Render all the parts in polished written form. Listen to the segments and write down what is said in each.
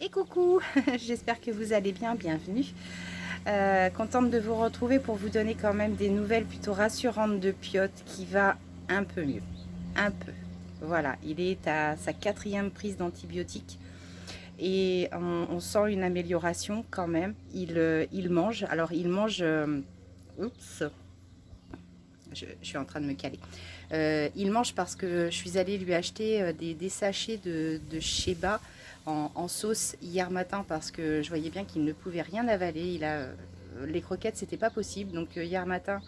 Et coucou, j'espère que vous allez bien, bienvenue. Contente de vous retrouver pour vous donner quand même des nouvelles plutôt rassurantes de Piotr qui va un peu mieux, un peu. Voilà, il est à sa 4e prise d'antibiotiques et on sent une amélioration quand même. Il mange, alors il mange, oups, je suis en train de me caler. Il mange parce que je suis allée lui acheter des sachets de Sheba en sauce hier matin parce que je voyais bien qu'il ne pouvait rien avaler. Les croquettes, c'était pas possible. Donc hier matin,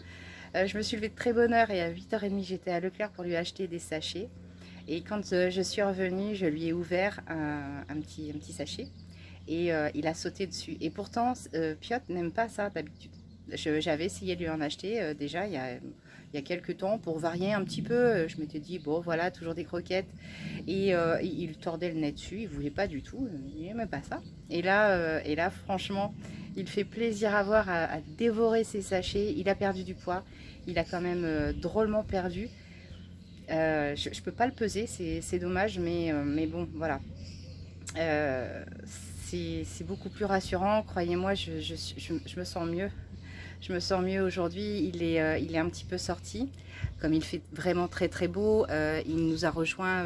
je me suis levée de très bonne heure et à 8h30, j'étais à Leclerc pour lui acheter des sachets. Et quand je suis revenue, je lui ai ouvert un petit sachet et il a sauté dessus. Et pourtant, Piotr n'aime pas ça d'habitude. J'avais essayé de lui en acheter déjà il y a quelques temps pour varier un petit peu. Je m'étais dit, bon voilà, toujours des croquettes. Et il tordait le nez dessus, il voulait pas du tout, il n'aimait pas ça. Et là, franchement, il fait plaisir à voir, à dévorer ses sachets. Il a perdu du poids, il a quand même drôlement perdu. Je ne peux pas le peser, c'est dommage, mais bon, voilà. Euh, c'est beaucoup plus rassurant, croyez-moi, je me sens mieux. Je me sens mieux aujourd'hui, il est un petit peu sorti. Comme il fait vraiment très très beau, il nous a rejoints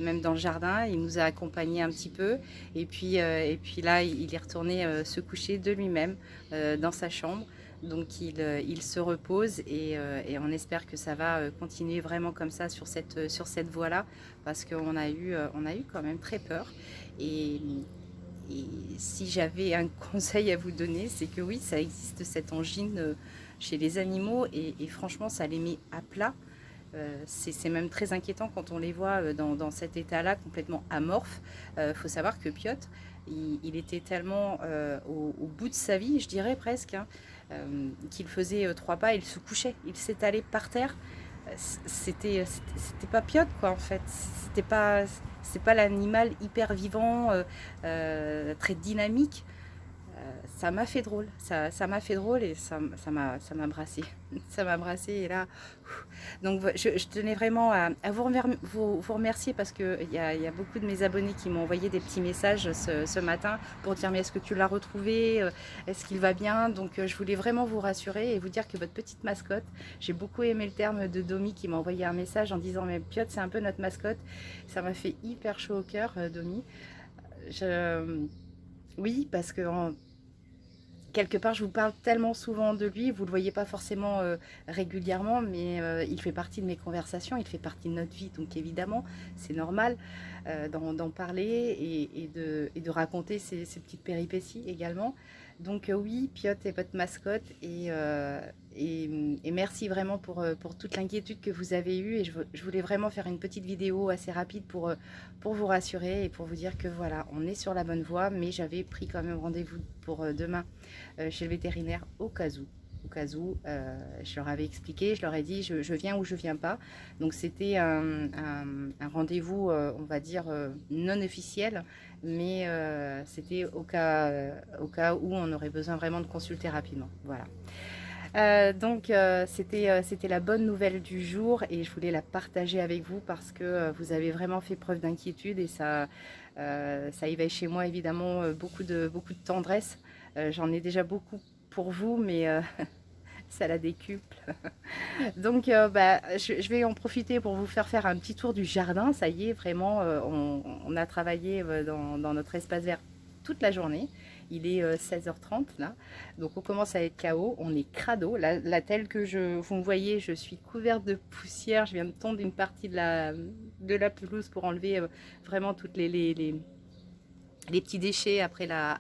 même dans le jardin, il nous a accompagnés un petit peu. Et puis là, il est retourné se coucher de lui-même dans sa chambre. Donc il se repose et on espère que ça va continuer vraiment comme ça sur cette voie-là parce on a eu quand même très peur. Et, et si j'avais un conseil à vous donner, c'est que oui, ça existe cette angine chez les animaux et franchement, ça les met à plat. C'est même très inquiétant quand on les voit dans cet état-là, complètement amorphe. Faut savoir que Piotr, il était tellement au bout de sa vie, je dirais presque, hein, qu'il faisait 3 pas, il se couchait, il s'étalait par terre. C'était pas Piotr quoi en fait, c'était pas l'animal hyper vivant, très dynamique. Ça m'a fait drôle, ça m'a fait drôle et ça m'a brassé, ça m'a brassé et là, donc je tenais vraiment à vous remercier parce que il y a beaucoup de mes abonnés qui m'ont envoyé des petits messages ce matin pour dire mais est-ce que tu l'as retrouvé, est-ce qu'il va bien, donc je voulais vraiment vous rassurer et vous dire que votre petite mascotte, j'ai beaucoup aimé le terme de Domi qui m'a envoyé un message en disant mais Piotr c'est un peu notre mascotte, ça m'a fait hyper chaud au cœur, Domi. Je... Oui, parce que quelque part, je vous parle tellement souvent de lui, vous ne le voyez pas forcément régulièrement, mais il fait partie de mes conversations, il fait partie de notre vie, donc évidemment, c'est normal d'en parler et de raconter ces petites péripéties également. Donc oui, Piotr est votre mascotte et merci vraiment pour toute l'inquiétude que vous avez eue et je voulais vraiment faire une petite vidéo assez rapide pour vous rassurer et pour vous dire que voilà, on est sur la bonne voie, mais j'avais pris quand même rendez-vous pour demain chez le vétérinaire au cas où. Au cas où, je leur avais expliqué, je leur ai dit je viens ou je viens pas. Donc c'était un rendez-vous, on va dire, non officiel, mais c'était au cas où on aurait besoin vraiment de consulter rapidement. Voilà. C'était la bonne nouvelle du jour et je voulais la partager avec vous parce que vous avez vraiment fait preuve d'inquiétude et ça éveille chez moi évidemment beaucoup de tendresse. J'en ai déjà beaucoup pour vous, mais ça la décuple. Donc, je vais en profiter pour vous faire un petit tour du jardin. Ça y est, vraiment, on a travaillé dans notre espace vert toute la journée. Il est 16h30 là, donc on commence à être KO, on est crado. La telle que vous me voyez, je suis couverte de poussière. Je viens de tondre une partie de la pelouse pour enlever vraiment toutes les petits déchets après la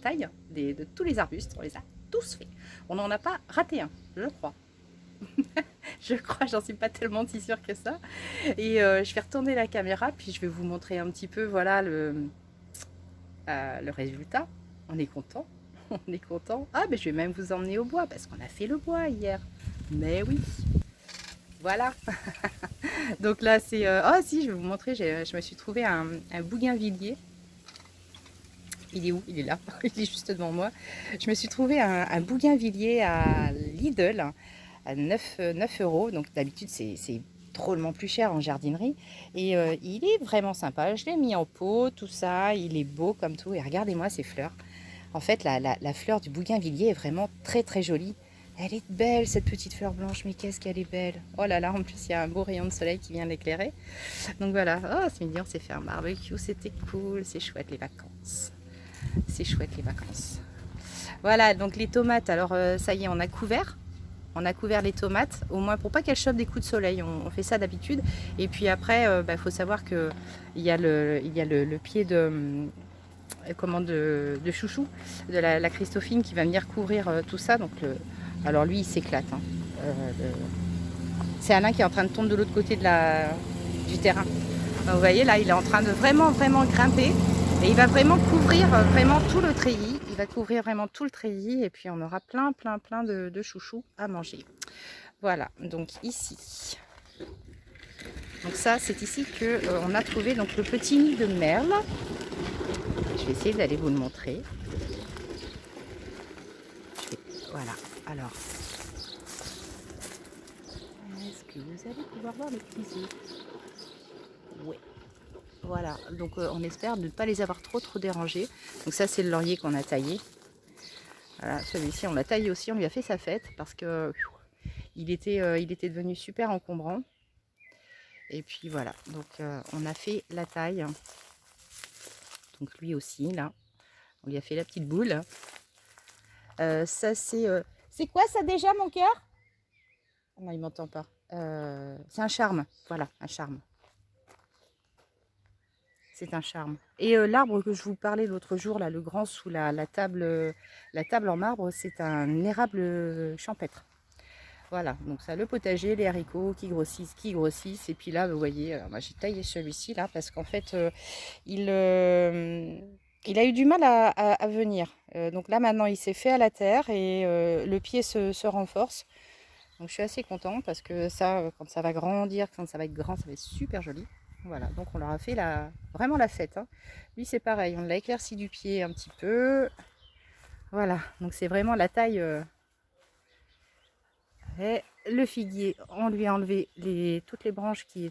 taille de tous les arbustes. On les a tous faits. On n'en a pas raté un, je crois. Je crois, j'en suis pas tellement si sûre que ça. Et je vais retourner la caméra, puis je vais vous montrer un petit peu, voilà, le résultat. On est content, on est content. Ah, mais je vais même vous emmener au bois, parce qu'on a fait le bois hier. Mais oui, voilà. Donc là, c'est... oh si, je vais vous montrer, je me suis trouvé un bougainvillier. Il est où? Il est là, il est juste devant moi. Je me suis trouvé un bougainvillier à Lidl à 9 euros. Donc d'habitude, c'est drôlement plus cher en jardinerie. Et il est vraiment sympa. Je l'ai mis en pot, tout ça. Il est beau comme tout. Et regardez-moi ces fleurs. En fait, la fleur du bougainvillier est vraiment très très jolie. Elle est belle cette petite fleur blanche, mais qu'est-ce qu'elle est belle. Oh là là, en plus il y a un beau rayon de soleil qui vient l'éclairer. Donc voilà, oh c'est mignon, on s'est fait un barbecue, c'était cool, c'est chouette les vacances. C'est chouette les vacances. Voilà, donc les tomates, alors ça y est, on a couvert. On a couvert les tomates, au moins pour pas qu'elles chopent des coups de soleil. On fait ça d'habitude. Et puis après, faut savoir qu'il y a le pied de chouchou, de la Christophine qui va venir couvrir tout ça. Donc alors lui, il s'éclate. Hein. C'est Alain qui est en train de tomber de l'autre côté du terrain. Donc, vous voyez, là, il est en train de vraiment grimper. Et il va vraiment couvrir vraiment tout le treillis. Il va couvrir vraiment tout le treillis. Et puis, on aura plein de chouchous à manger. Voilà, donc ici. Donc ça, c'est ici qu'on a trouvé donc, le petit nid de merle. Je vais essayer d'aller vous le montrer. Voilà, alors. Est-ce que vous allez pouvoir voir les petits œufs? Oui. Voilà, donc on espère ne pas les avoir trop dérangés. Donc ça, c'est le laurier qu'on a taillé. Voilà, celui-ci, on l'a taillé aussi, on lui a fait sa fête parce que il était devenu super encombrant. Et puis voilà, donc on a fait la taille. Donc lui aussi, là, on lui a fait la petite boule. Ça, c'est quoi ça déjà, mon cœur? Non, il m'entend pas. C'est un charme, voilà, un charme. C'est un charme. Et l'arbre que je vous parlais l'autre jour, là, le grand sous la table en marbre, c'est un érable champêtre. Voilà, donc ça, le potager, les haricots qui grossissent. Et puis là, vous voyez, moi j'ai taillé celui-ci là parce qu'en fait, il a eu du mal à venir. Donc là, maintenant, il s'est fait à la terre et le pied se renforce. Donc je suis assez contente parce que ça, quand ça va grandir, quand ça va être grand, ça va être super joli. Voilà, donc on leur a fait vraiment la fête. Hein. Lui, c'est pareil, on l'a éclairci du pied un petit peu. Voilà, donc c'est vraiment la taille. Et le figuier, on lui a enlevé toutes les branches qui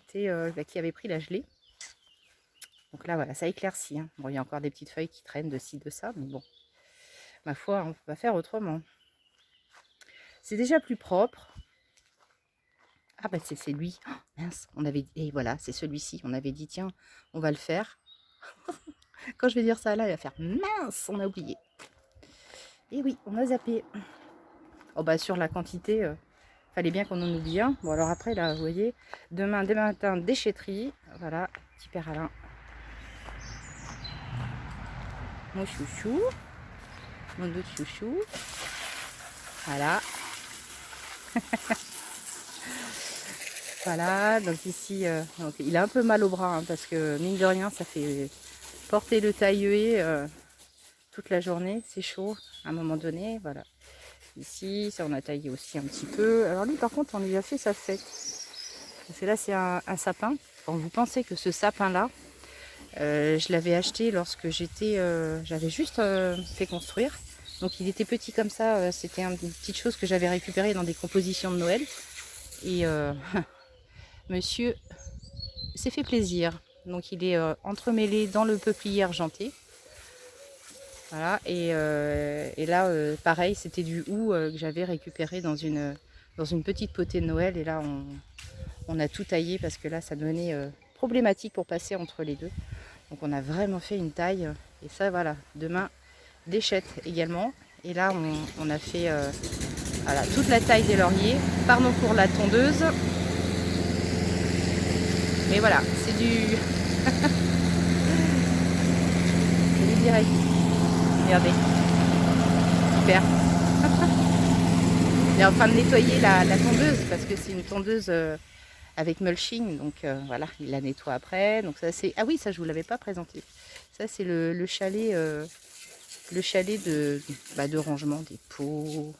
avaient pris la gelée. Donc là, voilà, ça éclaircit. Hein. Bon, il y a encore des petites feuilles qui traînent de ci, de ça, mais bon, ma foi, on ne peut pas faire autrement. C'est déjà plus propre. Ah bah c'est lui. Oh, mince, et voilà, c'est celui-ci. On avait dit tiens, on va le faire. Quand je vais dire ça là, il va faire mince, on a oublié. Et oui, on a zappé. Oh bah sur la quantité, fallait bien qu'on en oublie un. Bon alors après là, vous voyez, demain matin, déchetterie. Voilà, petit père Alain. Mon chouchou. Mon autre chouchou. Voilà. Voilà, donc ici, donc il a un peu mal au bras, hein, parce que mine de rien, ça fait porter le tailleué toute la journée, c'est chaud à un moment donné, voilà. Ici, ça on a taillé aussi un petit peu. Alors lui, par contre, on lui a fait sa fête. Parce que là, c'est un sapin. Quand vous pensez que ce sapin-là, je l'avais acheté lorsque j'avais juste fait construire. Donc il était petit comme ça, c'était une petite chose que j'avais récupérée dans des compositions de Noël. Et monsieur s'est fait plaisir. Donc il est entremêlé dans le peuplier argenté. Voilà, et là, pareil, c'était du hou que j'avais récupéré dans une petite potée de Noël. Et là, on a tout taillé parce que là, ça devenait problématique pour passer entre les deux. Donc on a vraiment fait une taille. Et ça, voilà, demain, déchette également. Et là, on a fait voilà, toute la taille des lauriers. Pardon pour la tondeuse. Mais voilà, c'est du... c'est du direct. Regardez. Super. Il est en train de nettoyer la tondeuse parce que c'est une tondeuse avec mulching. Donc voilà, il la nettoie après. Donc ça c'est... Ah oui, ça je vous l'avais pas présenté. Ça c'est le chalet, de rangement des pots.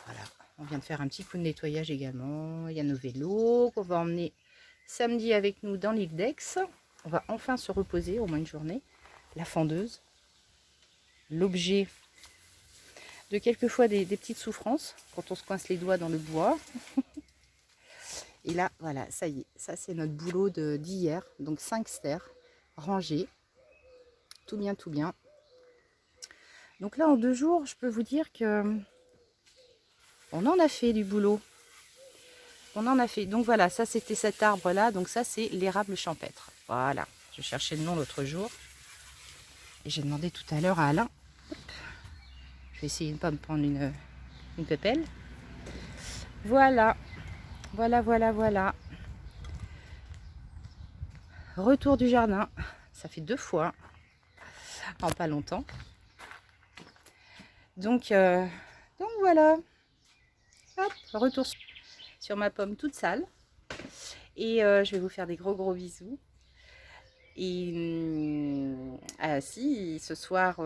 Voilà, on vient de faire un petit coup de nettoyage également. Il y a nos vélos qu'on va emmener samedi avec nous dans l'île d'Aix. On va enfin se reposer au moins une journée. La fendeuse. L'objet de quelquefois des petites souffrances quand on se coince les doigts dans le bois. Et là, voilà, ça y est, ça c'est notre boulot d'hier. Donc 5 stères rangés, tout bien, tout bien. Donc là, en 2 jours, je peux vous dire que on en a fait du boulot. On en a fait. Donc voilà, ça c'était cet arbre-là. Donc ça c'est l'érable champêtre. Voilà, je cherchais le nom l'autre jour. Et j'ai demandé tout à l'heure à Alain. Je vais essayer de ne pas me prendre une pépelle. Voilà, voilà, voilà, voilà. Retour du jardin. Ça fait 2 fois en pas longtemps. Donc voilà. Hop, retour sur ma pomme toute sale. Et je vais vous faire des gros bisous. Et si ce soir,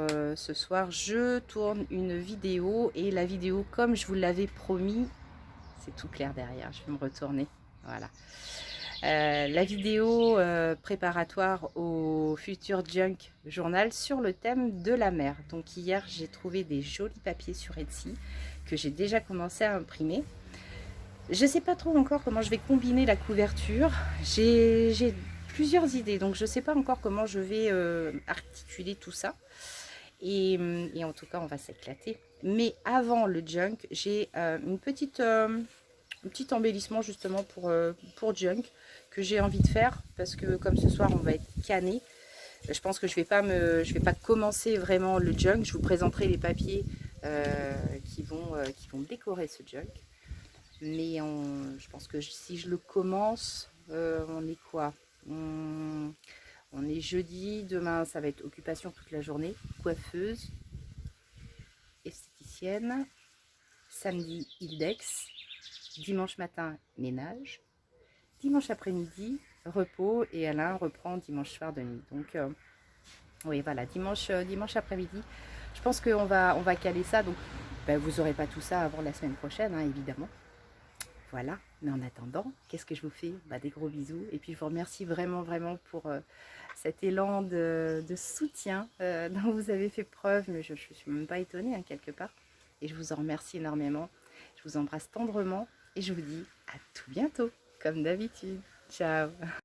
je tourne une vidéo. Et la vidéo, comme je vous l'avais promis, c'est tout clair derrière. Je vais me retourner. Voilà. La vidéo préparatoire au futur Junk Journal sur le thème de la mer. Donc hier, j'ai trouvé des jolis papiers sur Etsy que j'ai déjà commencé à imprimer. Je ne sais pas trop encore comment je vais combiner la couverture. J'ai plusieurs idées, donc je ne sais pas encore comment je vais articuler tout ça. Et en tout cas, on va s'éclater. Mais avant le junk, j'ai un petit embellissement justement pour junk que j'ai envie de faire parce que comme ce soir on va être canné, je pense que je vais pas commencer vraiment le junk. Je vous présenterai les papiers qui vont décorer ce junk. Mais je pense que si je le commence, on est quoi, on est jeudi, demain ça va être occupation toute la journée, coiffeuse, esthéticienne, samedi Ildex, dimanche matin ménage, dimanche après-midi repos et Alain reprend dimanche soir de nuit. Donc oui voilà, dimanche après-midi, je pense qu'on va caler ça. Donc ben, vous n'aurez pas tout ça avant la semaine prochaine, hein, évidemment. Voilà, mais en attendant, qu'est-ce que je vous fais? Des gros bisous. Et puis je vous remercie vraiment pour cet élan de soutien dont vous avez fait preuve. Mais je ne suis même pas étonnée, hein, quelque part. Et je vous en remercie énormément. Je vous embrasse tendrement et je vous dis à tout bientôt, comme d'habitude. Ciao!